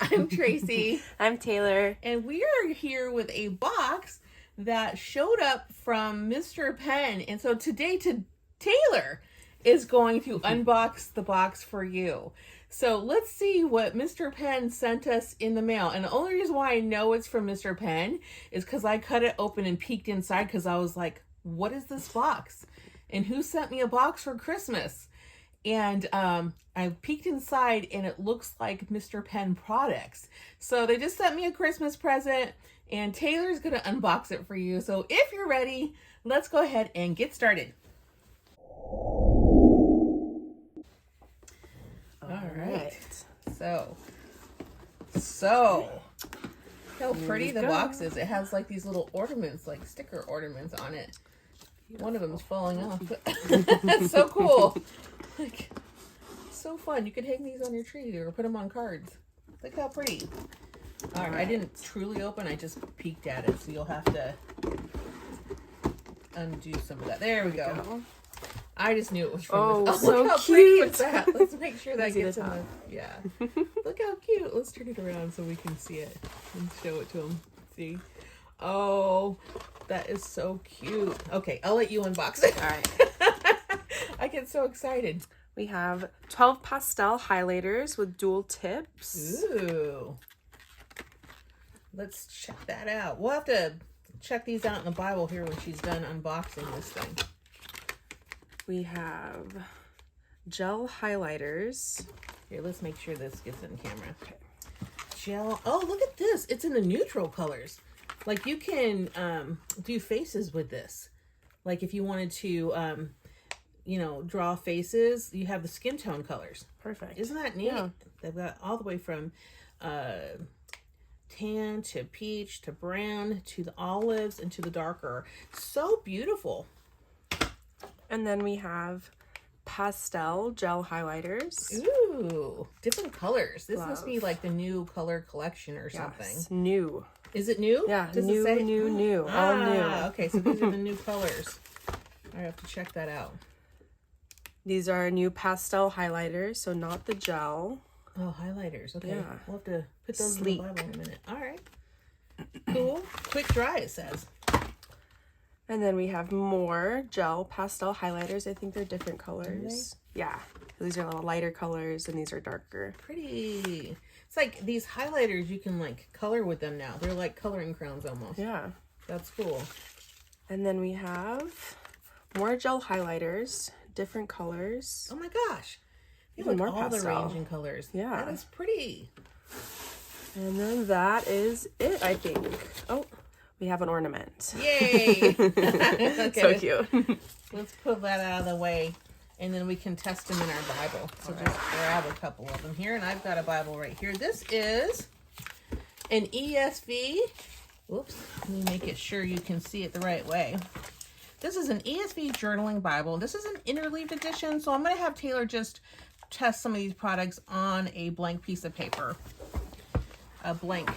I'm Tracy. I'm Taylor. And we are here with a box that showed up from Mr. Penn. And so today Taylor is going to unbox the box for you. So let's see what Mr. Penn sent us in the mail. And the only reason why I know it's from Mr. Penn is because I cut it open and peeked inside because I was like, what is this box? And who sent me a box for Christmas? And I peeked inside and it looks like Mr. Penn products. So they just sent me a Christmas present and Taylor's going to unbox it for you. So if you're ready, let's go ahead and get started. All right. So how pretty the box is. It has like these little ornaments, like sticker ornaments on it. One of them is falling off. That's so cool. Like, so fun. You could hang these on your tree or put them on cards. Look how pretty. All right. I didn't truly open. I just peeked at it. So you'll have to undo some of that. There we go. I just knew it was from the... so look how cute. Pretty was that. Let's make sure that gets in top. Yeah. Look how cute. Let's turn it around so we can see it and show it to them. See? Oh, that is so cute. Okay, I'll let you unbox it. All right. I get so excited. We have 12 pastel highlighters with dual tips. Ooh. Let's check that out. We'll have to check these out in the Bible here when she's done unboxing this thing. We have gel highlighters. Here, let's make sure this gets in camera. Okay. Gel. Oh, look at this. It's in the neutral colors. Like you can do faces with this. Like if you wanted to, draw faces, you have the skin tone colors. Perfect. Isn't that neat? Yeah. They've got all the way from tan to peach to brown to the olives and to the darker. So beautiful. And then we have pastel gel highlighters. Ooh, different colors. This must be like the new color collection or something. Yes, new. Is it new? Yeah, Does it say? new. All new. Okay, so these are the new colors. I have to check that out. These are new pastel highlighters, so not the gel. Oh, highlighters. Okay, Yeah. We'll have to put those Sleek. in the Bible in a minute. All right. Cool. Quick dry, it says. And then we have more gel pastel highlighters. I think they're different colors. Yeah. These are a little lighter colors and these are darker. Pretty. It's like these highlighters, you can like color with them now. They're like coloring crowns almost. Yeah. That's cool. And then we have more gel highlighters, different colors. Oh my gosh. You Even like more all pastel. the range in colors. Yeah. That is pretty. And then that is it, I think. Oh, we have an ornament. Yay. Okay, So cute. Let's put that out of the way. And then we can test them in our Bible. So just grab a couple of them here. And I've got a Bible right here. This is an ESV. Whoops. Let me make it sure you can see it the right way. This is an ESV journaling Bible. This is an interleaved edition. So I'm going to have Taylor just test some of these products on a blank piece of paper. A blank.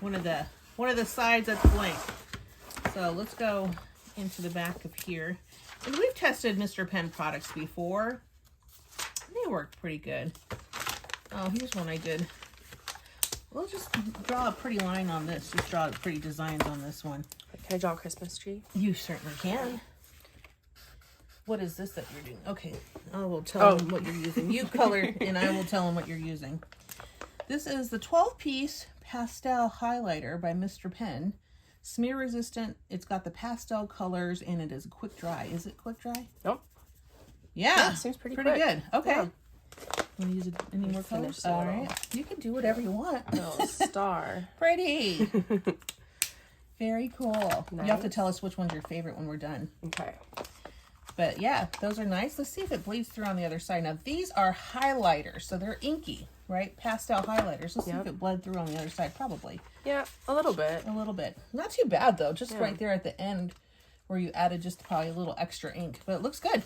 One of the sides that's blank. So let's go into the back of here. And we've tested Mr. Penn products before. They worked pretty good. Oh, here's one I did. We'll just draw a pretty line on this. Just draw pretty designs on this one. Can I draw a Christmas tree? You certainly can. What is this that you're doing? Okay, I will tell him what you're using. You color, and I will tell him what you're using. This is the 12-piece pastel highlighter by Mr. Penn. Smear resistant. It's got the pastel colors and it is a quick dry. Is it quick dry? Nope. Yeah. Seems pretty good. Okay. Yeah. Want to use any more colors? a All little. right. You can do whatever you want. Oh, star. Pretty. Very cool. Nice. You have to tell us which one's your favorite when we're done. Okay. But yeah, those are nice. Let's see if it bleeds through on the other side. Now, these are highlighters, so they're inky, right? Pastel highlighters. Let's see if it bled through on the other side. Probably. Yeah, a little bit. A little bit. Not too bad, though. Just right there at the end where you added just probably a little extra ink. But it looks good.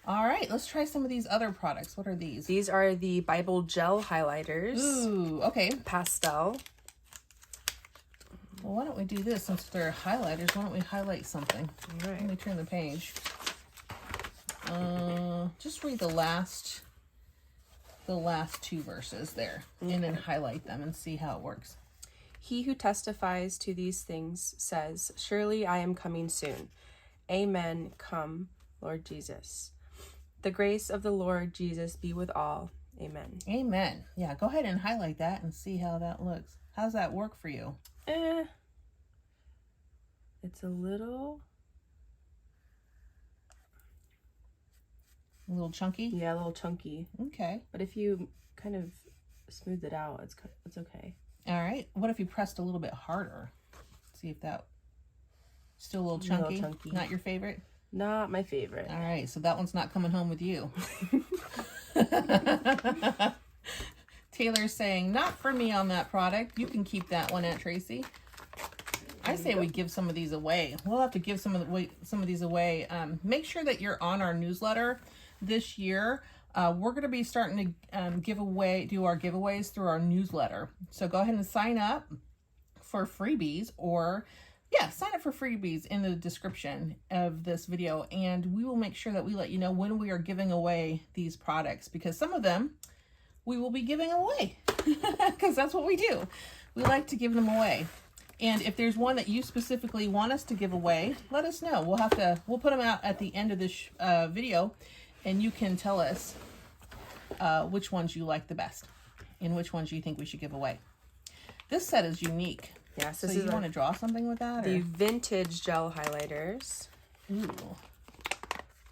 All right, let's try some of these other products. What are these? These are the Bible gel highlighters. Ooh, okay. Pastel. Well, why don't we do this since they're highlighters? Why don't we highlight something? All right. Let me turn the page. Just read the last the last 2 verses there, and then highlight them and see how it works. He who testifies to these things says, surely I am coming soon. Amen. Come, Lord Jesus. The grace of the Lord Jesus be with all. Amen. Amen. Yeah, go ahead and highlight that and see how that looks. How's that work for you? It's a little chunky? Yeah, a little chunky. Okay. But if you kind of smooth it out, it's okay. All right. What if you pressed a little bit harder? See if that still a little chunky. Not your favorite? Not my favorite. All right. So that one's not coming home with you. Taylor's saying, not for me on that product. You can keep that one, Aunt Tracy. I say we give some of these away. We'll have to give some of these away. Make sure that you're on our newsletter this year. We're going to be starting to do our giveaways through our newsletter. So go ahead and sign up for freebies, or sign up for freebies in the description of this video, and we will make sure that we let you know when we are giving away these products, because some of them we will be giving away because that's what we do. We like to give them away. And if there's one that you specifically want us to give away, let us know. We'll put them out at the end of this video, and you can tell us which ones you like the best and which ones you think we should give away. This set is unique. Yes, so you want to draw something with that? The vintage gel highlighters. Ooh.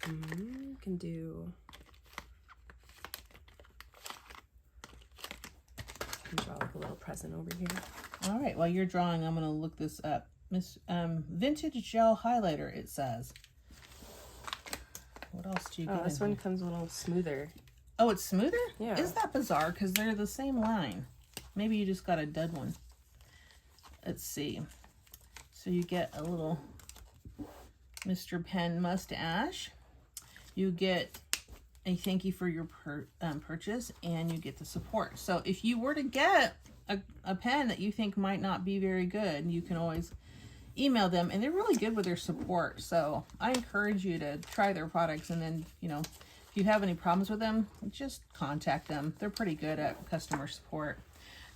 Can do. Draw like a little present over here. All right, while you're drawing, I'm going to look this up. Vintage gel highlighter, it says. What else do you get? Oh, this one comes a little smoother. Oh, it's smoother? Yeah. Is that bizarre? Because they're the same line. Maybe you just got a dud one. Let's see. So you get a little Mr. Pen mustache. You get a thank you for your purchase, and you get the support. So if you were to get a pen that you think might not be very good, you can always email them, and they're really good with their support. So I encourage you to try their products, and then, if you have any problems with them, just contact them. They're pretty good at customer support.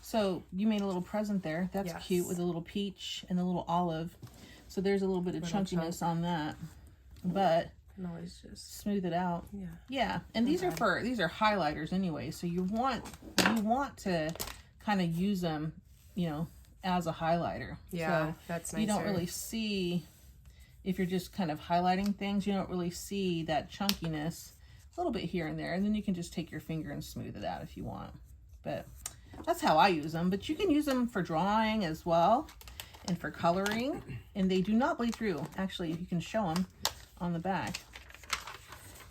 So you made a little present there. That's cute, with a little peach and a little olive. So there's a little bit of chunkiness on that, but can always just smooth it out. Yeah. And these are highlighters anyway, so you want to kind of use them, as a highlighter. Yeah, so that's nicer. You don't really see, if you're just kind of highlighting things, you don't really see that chunkiness. A little bit here and there, and then you can just take your finger and smooth it out if you want. But that's how I use them. But you can use them for drawing as well, and for coloring, and they do not bleed through. Actually, you can show them on the back.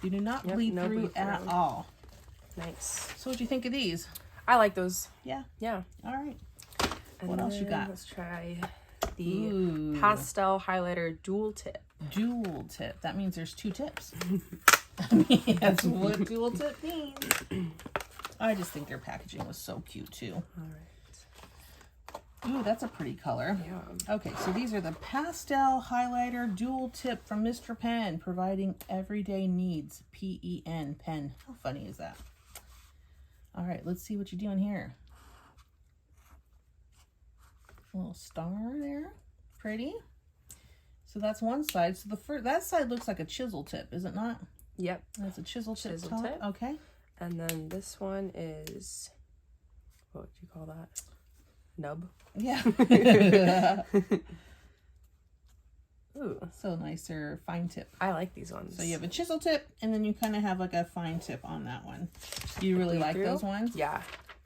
They do not bleed through at all. Nice. So what do you think of these? I like those. Yeah. Yeah. All right. And what else you got? Let's try the pastel highlighter dual tip. Dual tip. That means there's 2 tips. I mean, that's what dual tip means. I just think their packaging was so cute too. All right. Ooh, that's a pretty color. Yeah. Okay, so these are the pastel highlighter dual tip from Mr. Pen, providing everyday needs. P-E-N, pen. How funny is that? All right, let's see what you're doing here. A little star there. Pretty. So that's one side. So that side looks like a chisel tip, is it not? Yep. That's a chisel tip. Okay. And then this one is, what would you call that? Nub. Yeah. Ooh, so nicer fine tip. I like these ones. So you have a chisel tip, and then you kind of have like a fine tip on that one. Do you really like those ones? Yeah.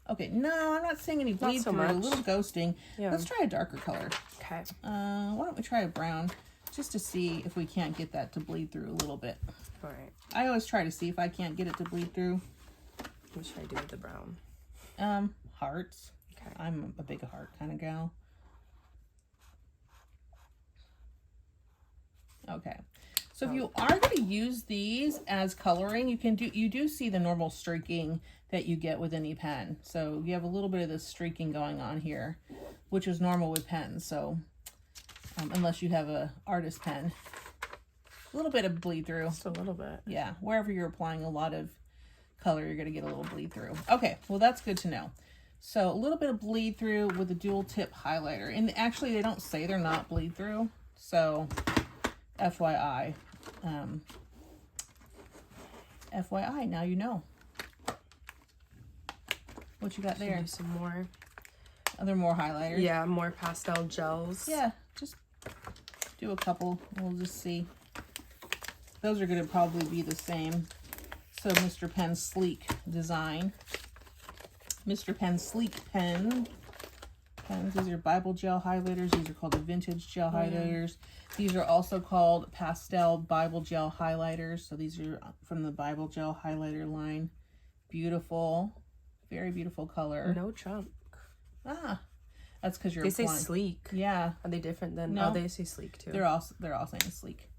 Okay, no, I'm not seeing any bleed through. A little ghosting. Yeah. Let's try a darker color. Okay. Why don't we try a brown, just to see if we can't get that to bleed through a little bit. All right. I always try to see if I can't get it to bleed through. What should I do with the brown? Hearts. Okay. I'm a big heart kind of gal. Okay. So if you are going to use these as coloring, you do see the normal streaking that you get with any pen. So you have a little bit of this streaking going on here, which is normal with pens. So unless you have a artist pen, a little bit of bleed through. Just a little bit. Yeah, wherever you're applying a lot of color, you're going to get a little bleed through. Okay, well, that's good to know. So a little bit of bleed through with a dual tip highlighter. And actually, they don't say they're not bleed through. So FYI. FYI, now you know. What you got there? Do some more. Are there more highlighters? Yeah, more pastel gels. Yeah, just do a couple. We'll just see. Those are going to probably be the same. So Mr. Pen's sleek design. Mr. Pen's sleek pens. These are Bible gel highlighters. These are called the vintage gel highlighters. These are also called pastel Bible gel highlighters. So these are from the Bible gel highlighter line. Beautiful. Very beautiful color. No chunk. Ah, that's because you're They say applying. sleek. Yeah. Are they different than? No. Oh, they say sleek too. They're all saying sleek.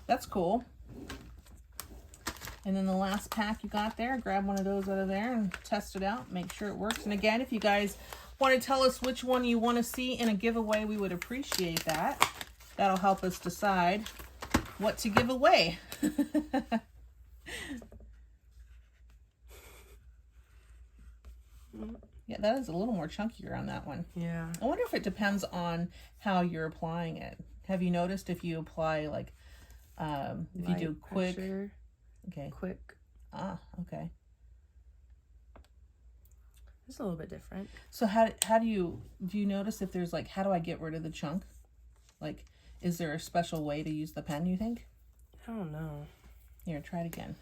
That's cool. And then the last pack you got there, grab one of those out of there and test it out. Make sure it works. And again, if you guys want to tell us which one you want to see in a giveaway, we would appreciate that. That'll help us decide what to give away. Yeah, that is a little more chunkier on that one. Yeah. I wonder if it depends on how you're applying it. Have you noticed if you apply like, if you do quick, pressure, okay, quick, okay. it's a little bit different. So how do you notice if there's like, how do I get rid of the chunk? Like, is there a special way to use the pen, you think? I don't know. Here, try it again.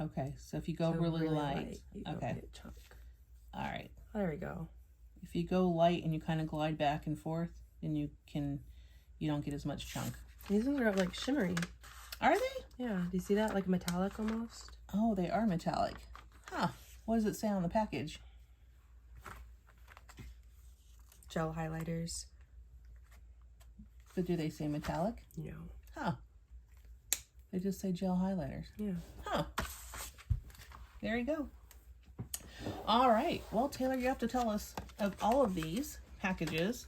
Okay, so if you go really light, you okay, don't get chunk. all right. There we go. If you go light and you kind of glide back and forth, then you don't get as much chunk. These ones are like shimmery. Are they? Yeah. Do you see that? Like metallic almost. Oh, they are metallic. Huh. What does it say on the package? Gel highlighters. But do they say metallic? No. Huh. They just say gel highlighters. Yeah. Huh. There you go. All right. Well, Taylor, you have to tell us of all of these packages,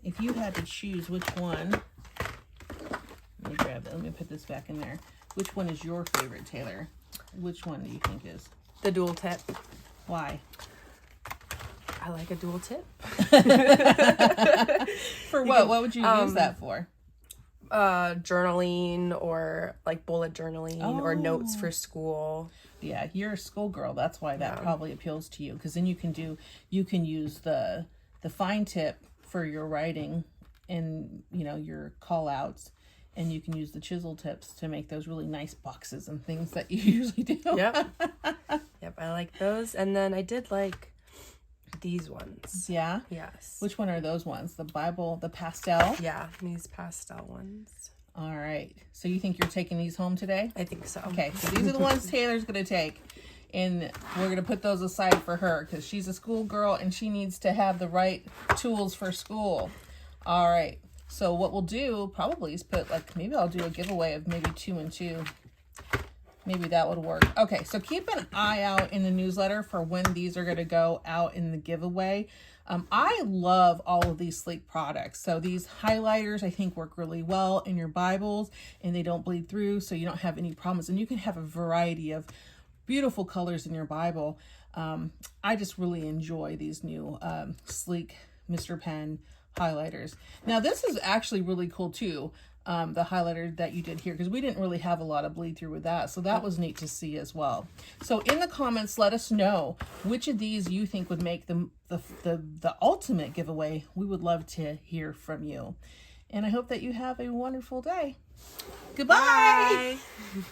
if you had to choose which one, let me grab that. Let me put this back in there. Which one is your favorite, Taylor? Which one do you think is? The dual tip. Why? I like a dual tip. For what? What would you use that for? Journaling or like bullet journaling or notes for school. Yeah, you're a schoolgirl. That's why that probably appeals to you, because then you can use the fine tip for your writing and your call outs, and you can use the chisel tips to make those really nice boxes and things that you usually do. Yep. Yep, I like those. And then I did like these ones. Yeah? Yes. Which one are those ones? The Bible, the pastel? Yeah, these pastel ones. All right. So you think you're taking these home today? I think so. Okay, so these are the ones Taylor's going to take. And we're going to put those aside for her because she's a schoolgirl and she needs to have the right tools for school. All right. So what we'll do probably is put maybe I'll do a giveaway of maybe 2 and 2. Maybe that would work. Okay, so keep an eye out in the newsletter for when these are going to go out in the giveaway. I love all of these sleek products. So these highlighters I think work really well in your Bibles and they don't bleed through, so you don't have any problems. And you can have a variety of beautiful colors in your Bible. I just really enjoy these new sleek Mr. Pen highlighters. Now this is actually really cool too. The highlighter that you did here, because we didn't really have a lot of bleed through with that, so that was neat to see as well. So in the comments, let us know which of these you think would make the ultimate giveaway. We would love to hear from you, and I hope that you have a wonderful day. Goodbye. Bye.